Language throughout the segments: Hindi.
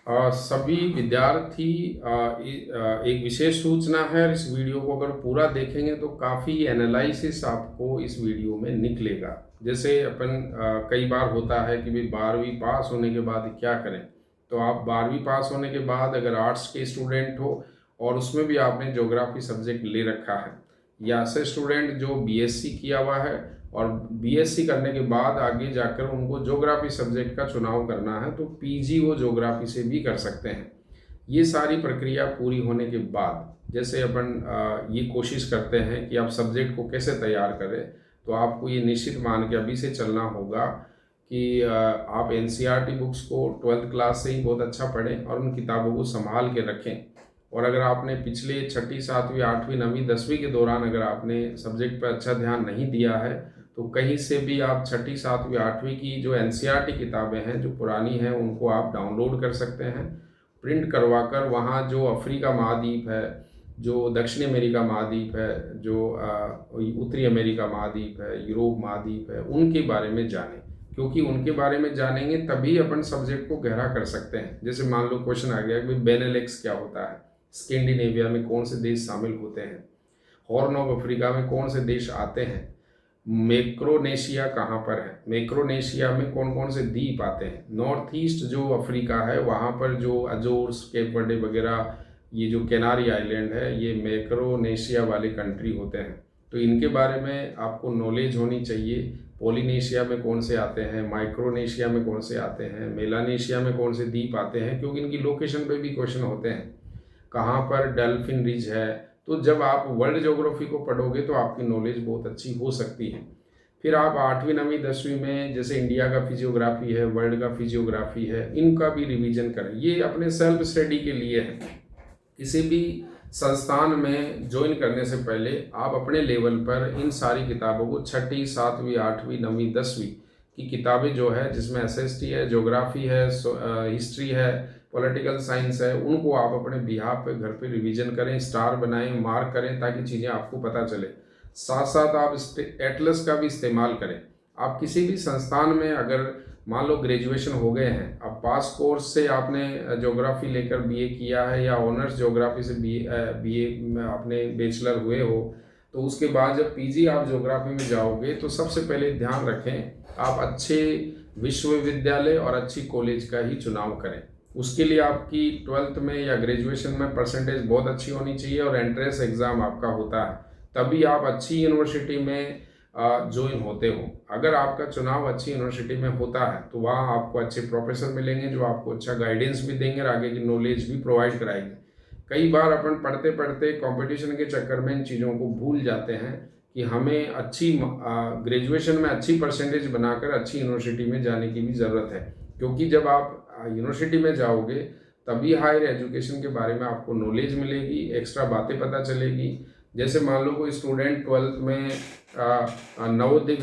सभी विद्यार्थी एक विशेष सूचना है। इस वीडियो को अगर पूरा देखेंगे तो काफ़ी एनालिसिस आपको इस वीडियो में निकलेगा। जैसे अपन कई बार होता है कि भाई 12वीं पास होने के बाद क्या करें। तो आप 12वीं पास होने के बाद अगर आर्ट्स के स्टूडेंट हो और उसमें भी आपने ज्योग्राफी सब्जेक्ट ले रखा है, या ऐसे स्टूडेंट जो बीएससी किया हुआ है और बीएससी करने के बाद आगे जाकर उनको ज्योग्राफी सब्जेक्ट का चुनाव करना है, तो पीजी वो ज्योग्राफी से भी कर सकते हैं। ये सारी प्रक्रिया पूरी होने के बाद जैसे अपन ये कोशिश करते हैं कि आप सब्जेक्ट को कैसे तैयार करें, तो आपको ये निश्चित मान के अभी से चलना होगा कि आप एनसीईआरटी बुक्स को 12th क्लास से ही बहुत अच्छा पढ़ें और उन किताबों को संभाल के रखें। और अगर आपने पिछले छठी, सातवीं, आठवीं, नवीं, 10वीं के दौरान अगर आपने सब्जेक्ट पर अच्छा ध्यान नहीं दिया है, तो कहीं से भी आप छठी, सातवीं, आठवीं की जो एनसीईआरटी किताबें हैं जो पुरानी हैं उनको आप डाउनलोड कर सकते हैं, प्रिंट करवा कर। वहाँ जो अफ्रीका महाद्वीप है, जो दक्षिण अमेरिका महाद्वीप है, जो उत्तरी अमेरिका महाद्वीप है, यूरोप महाद्वीप है, उनके बारे में जानें। क्योंकि उनके बारे में जानेंगे तभी अपन सब्जेक्ट को गहरा कर सकते हैं। जैसे मान लो क्वेश्चन आ गया कि बेनेलेक्स क्या होता है, स्कैंडिनेविया में कौन से देश शामिल होते हैं, हॉर्न ऑफ अफ्रीका में कौन से देश आते हैं, मैक्रोनेशिया कहाँ पर है, मैक्रोनेशिया में कौन कौन से द्वीप आते हैं, नॉर्थ ईस्ट जो अफ्रीका है वहाँ पर जो अजोर्स, केप वर्डे वगैरह, ये जो कैनारी आइलैंड है, ये मैक्रोनेशिया वाले कंट्री होते हैं। तो इनके बारे में आपको नॉलेज होनी चाहिए। पोलिनेशिया में कौन से आते हैं, माइक्रोनेशिया में कौन से आते हैं, मेलानेशिया में कौन से द्वीप आते हैं, क्योंकि इनकी लोकेशन पे भी क्वेश्चन होते हैं। कहाँ पर डल्फिन रिज है। तो जब आप वर्ल्ड ज्योग्राफी को पढ़ोगे तो आपकी नॉलेज बहुत अच्छी हो सकती है। फिर आप 8वीं, 9वीं, 10वीं में जैसे इंडिया का फिजियोग्राफी है, वर्ल्ड का फिजियोग्राफी है, इनका भी रिवीजन करें। ये अपने सेल्फ स्टडी के लिए है। किसी भी संस्थान में ज्वाइन करने से पहले आप अपने लेवल पर इन सारी किताबों को छठी, सातवीं, आठवीं, नवीं, 10वीं की किताबें जो है, जिसमें एसएसटी है, ज्योग्राफी है, हिस्ट्री है, पॉलिटिकल साइंस है, उनको आप अपने बिहाफ पे घर पे रिवीजन करें, स्टार बनाएं, मार्क करें, ताकि चीज़ें आपको पता चले। साथ साथ आप एटलस का भी इस्तेमाल करें। आप किसी भी संस्थान में अगर मान लो ग्रेजुएशन हो गए हैं, अब पास कोर्स से आपने ज्योग्राफी लेकर बीए किया है, या ऑनर्स ज्योग्राफी से बीए में आपने बैचलर हुए हो, तो उसके बाद जब पीजी आप ज्योग्राफी में जाओगे तो सबसे पहले ध्यान रखें आप अच्छे विश्वविद्यालय और अच्छी कॉलेज का ही चुनाव करें। उसके लिए आपकी 12th में या ग्रेजुएशन में परसेंटेज बहुत अच्छी होनी चाहिए और एंट्रेंस एग्ज़ाम आपका होता है, तभी आप अच्छी यूनिवर्सिटी में ज्वाइन होते हो। अगर आपका चुनाव अच्छी यूनिवर्सिटी में होता है तो वहाँ आपको अच्छे प्रोफेसर मिलेंगे जो आपको अच्छा गाइडेंस भी देंगे और आगे की नॉलेज भी प्रोवाइड कराएंगे। कई बार अपन पढ़ते पढ़ते कंपटीशन के चक्कर में इन चीज़ों को भूल जाते हैं कि हमें अच्छी ग्रेजुएशन में अच्छी परसेंटेज बनाकर अच्छी यूनिवर्सिटी में जाने की भी ज़रूरत है। क्योंकि जब आप यूनिवर्सिटी में जाओगे तभी हायर एजुकेशन के बारे में आपको नॉलेज मिलेगी, एक्स्ट्रा बातें पता चलेगी। जैसे मान लो कोई स्टूडेंट 12th में नवोदय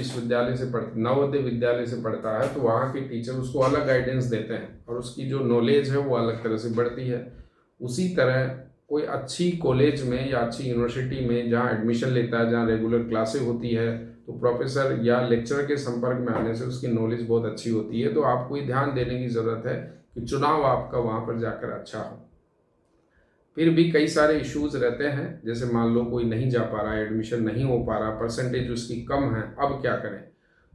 विद्यालय से पढ़ता है, तो वहाँ के टीचर उसको अलग गाइडेंस देते हैं और उसकी जो नॉलेज है वो अलग तरह से बढ़ती है। उसी तरह कोई अच्छी कॉलेज में या अच्छी यूनिवर्सिटी में जहाँ एडमिशन लेता है, जहाँ रेगुलर क्लासेस होती है, तो प्रोफेसर या लेक्चरर के संपर्क में आने से उसकी नॉलेज बहुत अच्छी होती है। तो आपको ये ध्यान देने की ज़रूरत है कि चुनाव आपका वहाँ पर जाकर अच्छा हो। फिर भी कई सारे इश्यूज रहते हैं, जैसे मान लो कोई नहीं जा पा रहा है, एडमिशन नहीं हो पा रहा, परसेंटेज उसकी कम है, अब क्या करें।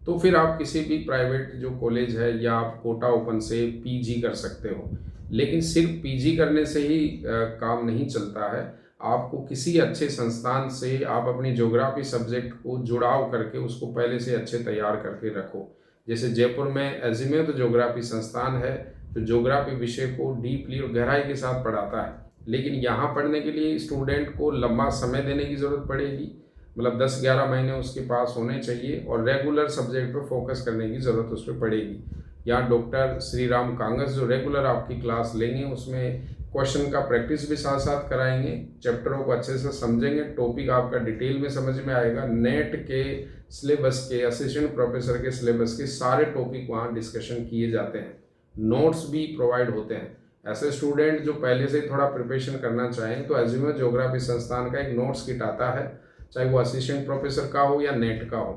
तो फिर आप किसी भी प्राइवेट जो कॉलेज है या आप कोटा ओपन से पीजी कर सकते हो। लेकिन सिर्फ पीजी करने से ही काम नहीं चलता है। आपको किसी अच्छे संस्थान से आप अपनी ज्योग्राफी सब्जेक्ट को जुड़ाव करके उसको पहले से अच्छे तैयार करके रखो। जैसे जयपुर में एजिमुथ ज्योग्राफी संस्थान है जो ज्योग्राफी विषय को डीपली और गहराई के साथ पढ़ाता है। लेकिन यहाँ पढ़ने के लिए स्टूडेंट को लंबा समय देने की ज़रूरत पड़ेगी, मतलब 10-11 महीने उसके पास होने चाहिए और रेगुलर सब्जेक्ट पर फोकस करने की ज़रूरत उस पर पड़ेगी। यहाँ डॉक्टर श्री राम कांगस जो रेगुलर आपकी क्लास लेंगे, उसमें क्वेश्चन का प्रैक्टिस भी साथ साथ कराएंगे, चैप्टरों को अच्छे से समझेंगे, टॉपिक आपका डिटेल में समझ में आएगा। नेट के सिलेबस के, असिस्टेंट प्रोफेसर के सिलेबस के सारे टॉपिक वहाँ डिस्कशन किए जाते हैं, नोट्स भी प्रोवाइड होते हैं। ऐसे स्टूडेंट जो पहले से थोड़ा प्रिपरेशन करना चाहें तो एजिमुथ ज्योग्राफी संस्थान का एक नोट्स किट आता है, चाहे वो असिस्टेंट प्रोफेसर का हो या नेट का हो,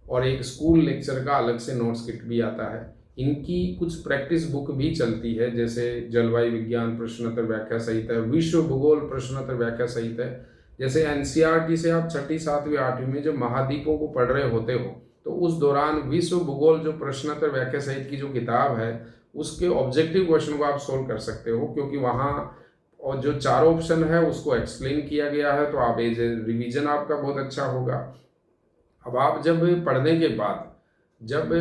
और एक स्कूल लेक्चर का अलग से नोट्स किट भी आता है। इनकी कुछ प्रैक्टिस बुक भी चलती है, जैसे जलवायु विज्ञान प्रश्नोत्तर व्याख्या सहित है, विश्व भूगोल प्रश्नोत्तर व्याख्या सहित है। जैसे एनसीईआरटी से आप 6ठी 7वीं 8वीं में जब महाद्वीपों को पढ़ रहे होते हो तो उस दौरान विश्व भूगोल जो प्रश्नोत्तर व्याख्या सहित की जो किताब है उसके ऑब्जेक्टिव क्वेश्चन को आप सोल्व कर सकते हो, क्योंकि वहाँ और जो 4 ऑप्शन है उसको एक्सप्लेन किया गया है, तो आप एज ए रिविजन आपका बहुत अच्छा होगा। अब आप जब पढ़ने के बाद जब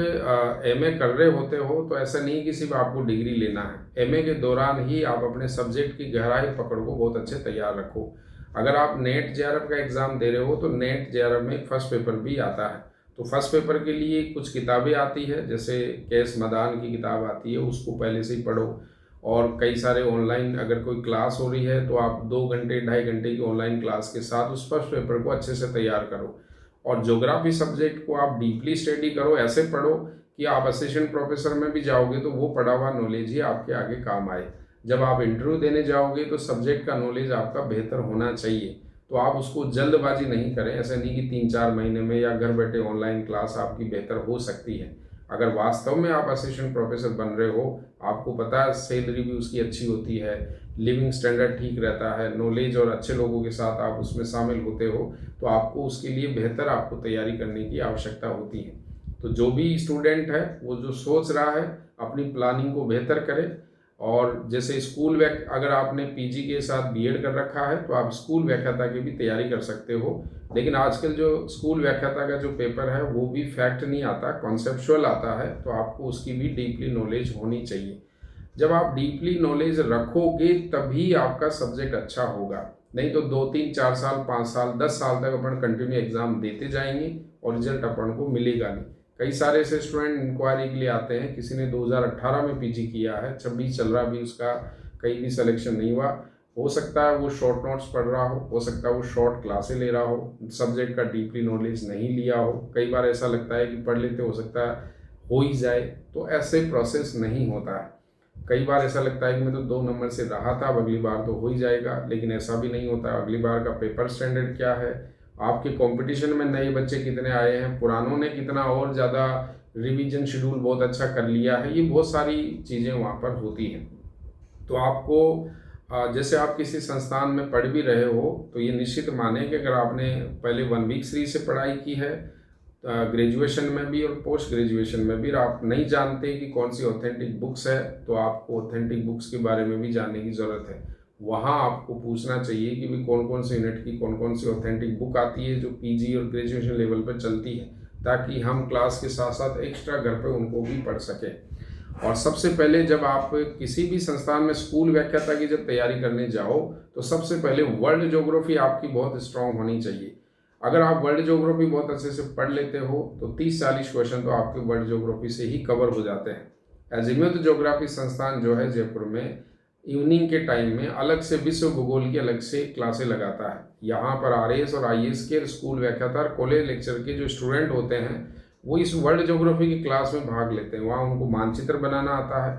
एमए कर रहे होते हो तो ऐसा नहीं कि सिर्फ आपको डिग्री लेना है, एमए के दौरान ही आप अपने सब्जेक्ट की गहराई पकड़ को बहुत अच्छे तैयार रखो। अगर आप नेट जेआरएफ का एग्ज़ाम दे रहे हो तो नेट जेआरएफ में फर्स्ट पेपर भी आता है, तो फर्स्ट पेपर के लिए कुछ किताबें आती है, जैसे केएस मदान की किताब आती है, उसको पहले से ही पढ़ो। और कई सारे ऑनलाइन अगर कोई क्लास हो रही है तो आप 2 घंटे 2.5 घंटे की ऑनलाइन क्लास के साथ उस फर्स्ट पेपर को अच्छे से तैयार करो। और ज्योग्राफी सब्जेक्ट को आप डीपली स्टडी करो, ऐसे पढ़ो कि आप असिस्टेंट प्रोफेसर में भी जाओगे तो वो पढ़ा हुआ नॉलेज ही आपके आगे काम आए। जब आप इंटरव्यू देने जाओगे तो सब्जेक्ट का नॉलेज आपका बेहतर होना चाहिए, तो आप उसको जल्दबाजी नहीं करें। ऐसा नहीं कि 3-4 महीने में या घर बैठे ऑनलाइन क्लास आपकी बेहतर हो सकती है। अगर वास्तव में आप असिस्टेंट प्रोफेसर बन रहे हो, आपको पता है सैलरी भी उसकी अच्छी होती है, लिविंग स्टैंडर्ड ठीक रहता है, नॉलेज और अच्छे लोगों के साथ आप उसमें शामिल होते हो, तो आपको उसके लिए बेहतर आपको तैयारी करने की आवश्यकता होती है। तो जो भी स्टूडेंट है वो जो सोच रहा है अपनी प्लानिंग को बेहतर करे। और जैसे स्कूल अगर आपने पीजी के साथ बीएड कर रखा है तो आप स्कूल व्याख्याता की भी तैयारी कर सकते हो, लेकिन आजकल जो स्कूल व्याख्याता का जो पेपर है वो भी फैक्ट नहीं आता, कॉन्सेप्चुअल आता है, तो आपको उसकी भी डीपली नॉलेज होनी चाहिए। जब आप डीपली नॉलेज रखोगे तभी आपका सब्जेक्ट अच्छा होगा, नहीं तो 2-3-4 साल 5 साल 10 साल तक अपन कंटिन्यू एग्जाम देते जाएंगे और रिजल्ट अपन को मिलेगा नहीं। कई सारे ऐसे स्टूडेंट इंक्वायरी के लिए आते हैं, किसी ने 2018 में पीजी किया है, 26 चल रहा भी, उसका कहीं भी सिलेक्शन नहीं हुआ। हो सकता है वो शॉर्ट नोट्स पढ़ रहा हो सकता है वो शॉर्ट क्लासें ले रहा हो, सब्जेक्ट का डीपली नॉलेज नहीं लिया हो। कई बार ऐसा लगता है कि पढ़ लेते हो सकता है हो ही जाए, तो ऐसे प्रोसेस नहीं होता है। कई बार ऐसा लगता है कि मैं तो 2 नंबर से रहा था, अब अगली बार तो हो ही जाएगा, लेकिन ऐसा भी नहीं होता। अगली बार का पेपर स्टैंडर्ड क्या है, आपके कंपटीशन में नए बच्चे कितने आए हैं, पुरानों ने कितना और ज़्यादा रिवीजन शेड्यूल बहुत अच्छा कर लिया है, ये बहुत सारी चीज़ें वहाँ पर होती हैं। तो आपको जैसे आप किसी संस्थान में पढ़ भी रहे हो तो ये निश्चित माने कि अगर आपने पहले 1 वीक सीरीज से पढ़ाई की है ग्रेजुएशन में भी और पोस्ट ग्रेजुएशन में भी, और आप नहीं जानते कि कौन सी ऑथेंटिक बुक्स है, तो आपको ऑथेंटिक बुक्स के बारे में भी जानने की ज़रूरत है। वहाँ आपको पूछना चाहिए कि भाई कौन कौन से यूनिट की कौन कौन सी ऑथेंटिक बुक आती है जो पीजी और ग्रेजुएशन लेवल पर चलती है, ताकि हम क्लास के साथ साथ एक्स्ट्रा घर पे उनको भी पढ़ सकें। और सबसे पहले जब आप किसी भी संस्थान में स्कूल व्याख्याता की जब तैयारी करने जाओ तो सबसे पहले वर्ल्ड ज्योग्राफी आपकी बहुत स्ट्रांग होनी चाहिए। अगर आप वर्ल्ड ज्योग्राफी बहुत अच्छे से पढ़ लेते हो तो 30-40 क्वेश्चन तो आपके वर्ल्ड ज्योग्राफी से ही कवर हो जाते हैं। अजीमुथ ज्योग्राफी संस्थान जो है जयपुर में, इवनिंग के टाइम में अलग से विश्व भूगोल की अलग से क्लासें लगाता है। यहाँ पर आरएएस और आईएएस के स्कूल व्याख्याता कॉलेज लेक्चर के जो स्टूडेंट होते हैं वो इस वर्ल्ड ज्योग्राफी की क्लास में भाग लेते हैं। वहाँ उनको मानचित्र बनाना आता है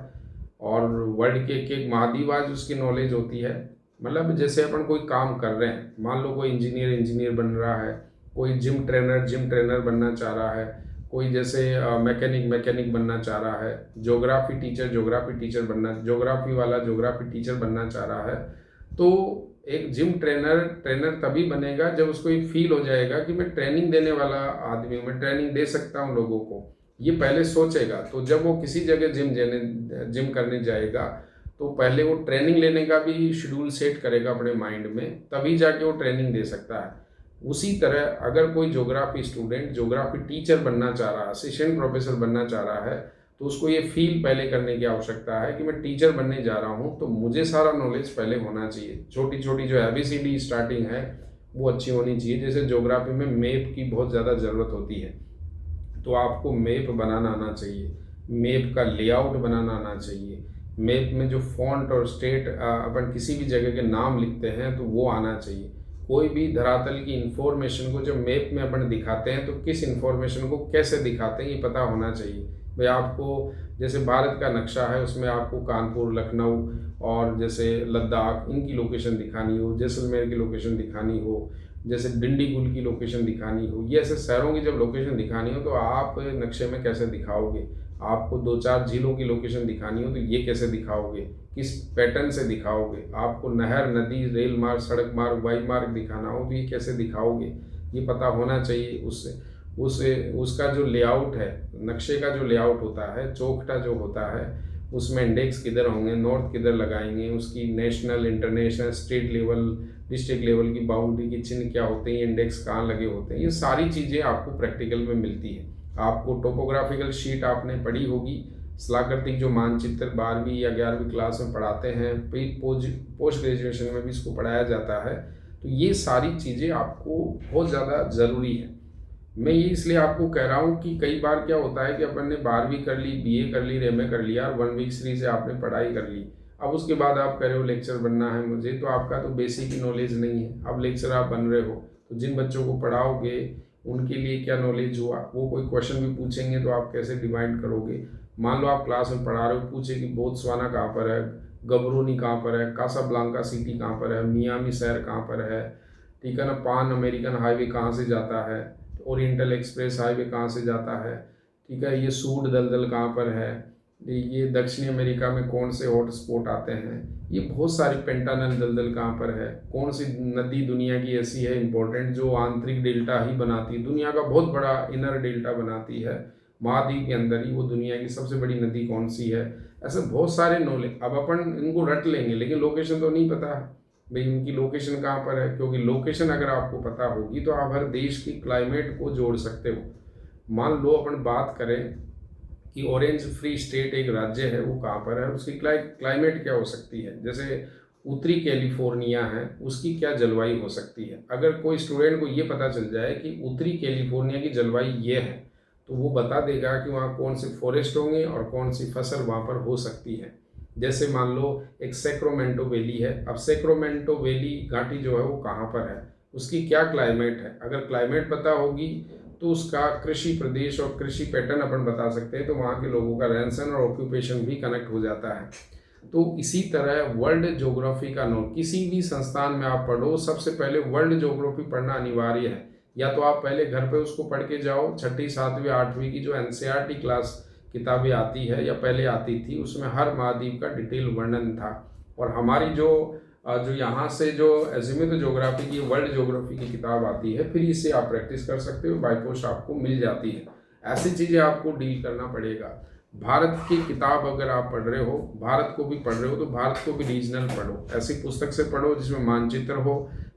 और वर्ल्ड के एक महाद्वीप आज उसकी नॉलेज होती है। मतलब जैसे अपन कोई काम कर रहे हैं, मान लो कोई इंजीनियर बन रहा है, कोई जिम ट्रेनर बनना चाह रहा है, कोई जैसे मैकेनिक बनना चाह रहा है, ज्योग्राफी टीचर बनना, ज्योग्राफी वाला ज्योग्राफी टीचर बनना चाह रहा है, तो एक जिम ट्रेनर तभी बनेगा जब उसको ये फील हो जाएगा कि मैं ट्रेनिंग देने वाला आदमी हूँ, मैं ट्रेनिंग दे सकता हूँ लोगों को, ये पहले सोचेगा। तो जब वो किसी जगह जिम करने जाएगा तो पहले वो ट्रेनिंग लेने का भी शेड्यूल सेट करेगा अपने माइंड में, तभी जाके वो ट्रेनिंग दे सकता है। उसी तरह अगर कोई ज्योग्राफी स्टूडेंट ज्योग्राफी टीचर बनना चाह रहा है, असिस्टेंट प्रोफेसर बनना चाह रहा है, तो उसको ये फील पहले करने की आवश्यकता है कि मैं टीचर बनने जा रहा हूँ, तो मुझे सारा नॉलेज पहले होना चाहिए। छोटी छोटी जो ABCD स्टार्टिंग है वो अच्छी होनी चाहिए। जैसे ज्योग्राफी में मैप की बहुत ज़्यादा ज़रूरत होती है, तो आपको मैप बनाना आना चाहिए, मैप का लेआउट बनाना आना चाहिए, मैप में जो फॉन्ट और स्टेट अपन किसी भी जगह के नाम लिखते हैं तो वो आना चाहिए। कोई भी धरातल की इंफॉर्मेशन को जब मैप में अपन दिखाते हैं तो किस इंफॉर्मेशन को कैसे दिखाते हैं ये पता होना चाहिए। भाई आपको जैसे भारत का नक्शा है उसमें आपको कानपुर, लखनऊ और जैसे लद्दाख इनकी लोकेशन दिखानी हो, जैसलमेर की लोकेशन दिखानी हो, जैसे डिंडीगुल की लोकेशन दिखानी हो, ये ऐसे शहरों की जब लोकेशन दिखानी हो तो आप नक्शे में कैसे दिखाओगे। आपको 2-4 झीलों की लोकेशन दिखानी हो तो ये कैसे दिखाओगे, किस पैटर्न से दिखाओगे। आपको नहर, नदी, रेल मार्ग, सड़क मार्ग, वायु मार्ग दिखाना हो तो ये कैसे दिखाओगे, ये पता होना चाहिए। उससे उसका जो लेआउट है, नक्शे का जो लेआउट होता है, चौखटा जो होता है, उसमें इंडेक्स किधर होंगे, नॉर्थ किधर लगाएंगे, उसकी national, international, state level, district level की बाउंड्री के चिन्ह क्या होते हैं, इंडेक्स कहाँ लगे होते हैं, ये सारी चीज़ें आपको प्रैक्टिकल में मिलती है। आपको टोपोग्राफिकल शीट आपने पढ़ी होगी, स्थलाकृतिक जो मानचित्र 12वीं या 11वीं क्लास में पढ़ाते हैं, पोस्ट ग्रेजुएशन में भी इसको पढ़ाया जाता है। तो ये सारी चीज़ें आपको बहुत ज़्यादा ज़रूरी है। मैं ये इसलिए आपको कह रहा हूँ कि कई बार क्या होता है कि अपन ने 12वीं कर ली, बीए कर ली, एमए कर लिया और 1 वीक सीरीज से आपने पढ़ाई कर ली। अब उसके बाद आप कह रहे हो लेक्चर बनना है मुझे, तो आपका तो बेसिक ही नॉलेज नहीं है। अब लेक्चर आप बन रहे हो तो जिन बच्चों को पढ़ाओगे उनके लिए क्या नॉलेज हुआ, वो कोई क्वेश्चन भी पूछेंगे तो आप कैसे डिवाइड करोगे। मान लो आप क्लास में पढ़ा रहे हो, पूछे कि बोत्सवाना कहाँ पर है, गबरूनी कहाँ पर है, कासाब्लांका सिटी कहाँ पर है, मियामी शहर कहाँ पर है, ठीक है ना, पान अमेरिकन हाईवे कहाँ से जाता है, ओरिएंटल एक्सप्रेस हाईवे कहाँ से जाता है, ठीक है, ये सूड दलदल कहाँ पर है, ये दक्षिणी अमेरिका में कौन से हॉट स्पॉट आते हैं, ये बहुत सारी पेंटानल दलदल कहाँ पर है, कौन सी नदी दुनिया की ऐसी है इंपॉर्टेंट जो आंतरिक डेल्टा ही बनाती है, दुनिया का बहुत बड़ा इनर डेल्टा बनाती है, महाद्वीप के अंदर ही वो दुनिया की सबसे बड़ी नदी कौन सी है। ऐसे बहुत सारे नॉलेज, अब अपन इनको रट लेंगे लेकिन लोकेशन तो नहीं पता है भाई उनकी लोकेशन कहाँ पर है, क्योंकि लोकेशन अगर आपको पता होगी तो आप हर देश की क्लाइमेट को जोड़ सकते हो। मान लो अपन बात करें कि ऑरेंज फ्री स्टेट एक राज्य है, वो कहाँ पर है, उसकी क्लाइमेट क्या हो सकती है। जैसे उत्तरी कैलिफोर्निया है, उसकी क्या जलवायु हो सकती है। अगर कोई स्टूडेंट को ये पता चल जाए कि उत्तरी कैलिफोर्निया की जलवायु ये है, तो वो बता देगा कि वहाँ कौन से फॉरेस्ट होंगे और कौन सी फसल वहाँ पर हो सकती है। जैसे मान लो एक सैक्रामेंटो वैली है, अब सैक्रामेंटो वैली घाटी जो है वो कहाँ पर है, उसकी क्या क्लाइमेट है। अगर क्लाइमेट पता होगी तो उसका कृषि प्रदेश और कृषि पैटर्न अपन बता सकते हैं, तो वहाँ के लोगों का रहन सहन और ऑक्यूपेशन भी कनेक्ट हो जाता है। तो इसी तरह वर्ल्ड ज्योग्राफी का नॉलेज, किसी भी संस्थान में आप पढ़ो सबसे पहले वर्ल्ड ज्योग्राफी पढ़ना अनिवार्य है। या तो आप पहले घर पे उसको पढ़ के जाओ, 6ठी 7वीं 8वीं की जो एनसीईआरटी क्लास किताबें आती है या पहले आती थी, उसमें हर महाद्वीप का डिटेल वर्णन था। और हमारी जो यहाँ से जो अजीमुथ ज्योग्राफी की, वर्ल्ड ज्योग्राफी की किताब आती है, फिर इससे आप प्रैक्टिस कर सकते हो, बाय पोस्ट आपको मिल जाती है। ऐसी चीज़ें आपको डील करना पड़ेगा। भारत की किताब अगर आप पढ़ रहे हो, भारत को भी पढ़ रहे हो, तो भारत को भी रीजनल पढ़ो, ऐसी पुस्तक से पढ़ो जिसमें मानचित्र हो,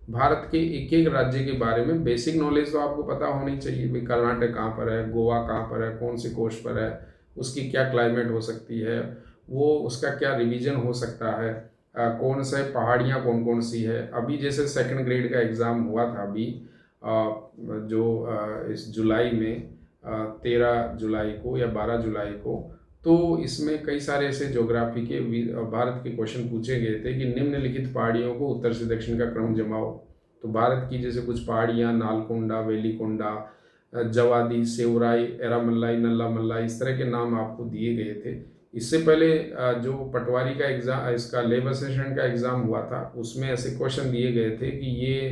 भारत के एक एक राज्य के बारे में बेसिक नॉलेज तो आपको पता होनी चाहिए। भाई कर्नाटक कहाँ पर है, गोवा कहाँ पर है, कौन सी कोस्ट पर है, उसकी क्या क्लाइमेट हो सकती है, वो उसका क्या रिवीजन हो सकता है, कौन से पहाड़ियाँ कौन कौन सी है। अभी जैसे सेकंड ग्रेड का एग्ज़ाम हुआ था अभी इस जुलाई में, 13 जुलाई को या 12 जुलाई को, तो इसमें कई सारे ऐसे ज्योग्राफी के भारत के क्वेश्चन पूछे गए थे कि निम्नलिखित पहाड़ियों को उत्तर से दक्षिण का क्रम जमाओ। तो भारत की जैसे कुछ पहाड़ियाँ, नालकोंडा, वेलीकोंडा, जवादी, सेवराई, एरामल्लाई, नल्लामल्लाई, इस तरह के नाम आपको दिए गए थे। इससे पहले जो पटवारी का एग्ज़ाम, इसका लेबर असिस्टेंट का एग्ज़ाम हुआ था, उसमें ऐसे क्वेश्चन दिए गए थे कि ये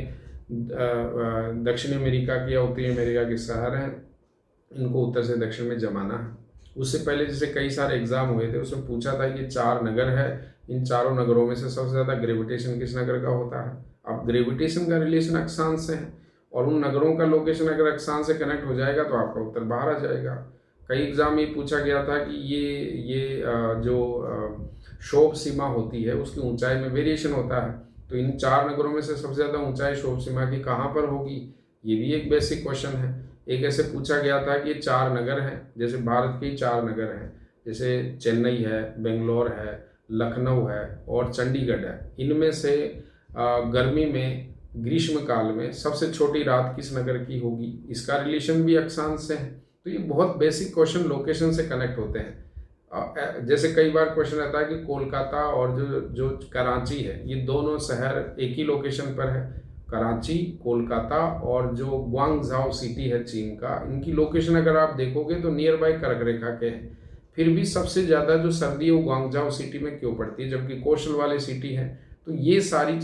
दक्षिण अमेरिका के या उत्तरी अमेरिका के शहर हैं, इनको उत्तर से दक्षिण में जमाना है। उससे पहले जैसे कई सारे एग्ज़ाम हुए थे, उसमें पूछा था कि 4 नगर है, इन चारों नगरों में से सबसे ज़्यादा ग्रेविटेशन किस नगर का होता है। अब ग्रेविटेशन का रिलेशन अक्षांश से है, और उन नगरों का लोकेशन अगर अक्षांश से कनेक्ट हो जाएगा तो आपका उत्तर बाहर आ जाएगा। कई एग्ज़ाम में पूछा गया था कि ये जो शोभ सीमा होती है उसकी ऊंचाई में वेरिएशन होता है, तो इन 4 नगरों में से सबसे ज़्यादा ऊंचाई शोभ सीमा की कहाँ पर होगी, ये भी एक बेसिक क्वेश्चन है। एक ऐसे पूछा गया था कि ये 4 नगर हैं, जैसे भारत के 4 नगर हैं, जैसे चेन्नई है, बेंगलोर है, लखनऊ है और चंडीगढ़ है, इनमें से गर्मी में, ग्रीष्म काल में सबसे छोटी रात किस नगर की होगी, इसका रिलेशन भी अक्षांश से है। तो ये बहुत बेसिक क्वेश्चन लोकेशन से कनेक्ट होते हैं। जैसे कई बार क्वेश्चन आता है कि कोलकाता और जो कराची है, ये दोनों शहर एक ही लोकेशन पर है। कराची, कोलकाता और जो ग्वांगझाओ सिटी है चीन का, इनकी लोकेशन अगर आप देखोगे तो नियर बाय कर्क रेखा के हैं। फिर भी सबसे ज़्यादा जो सर्दी है वो ग्वांगझाओ सिटी में क्यों पड़ती है, जबकि कोस्टल वाले सिटी हैं। तो ये सारी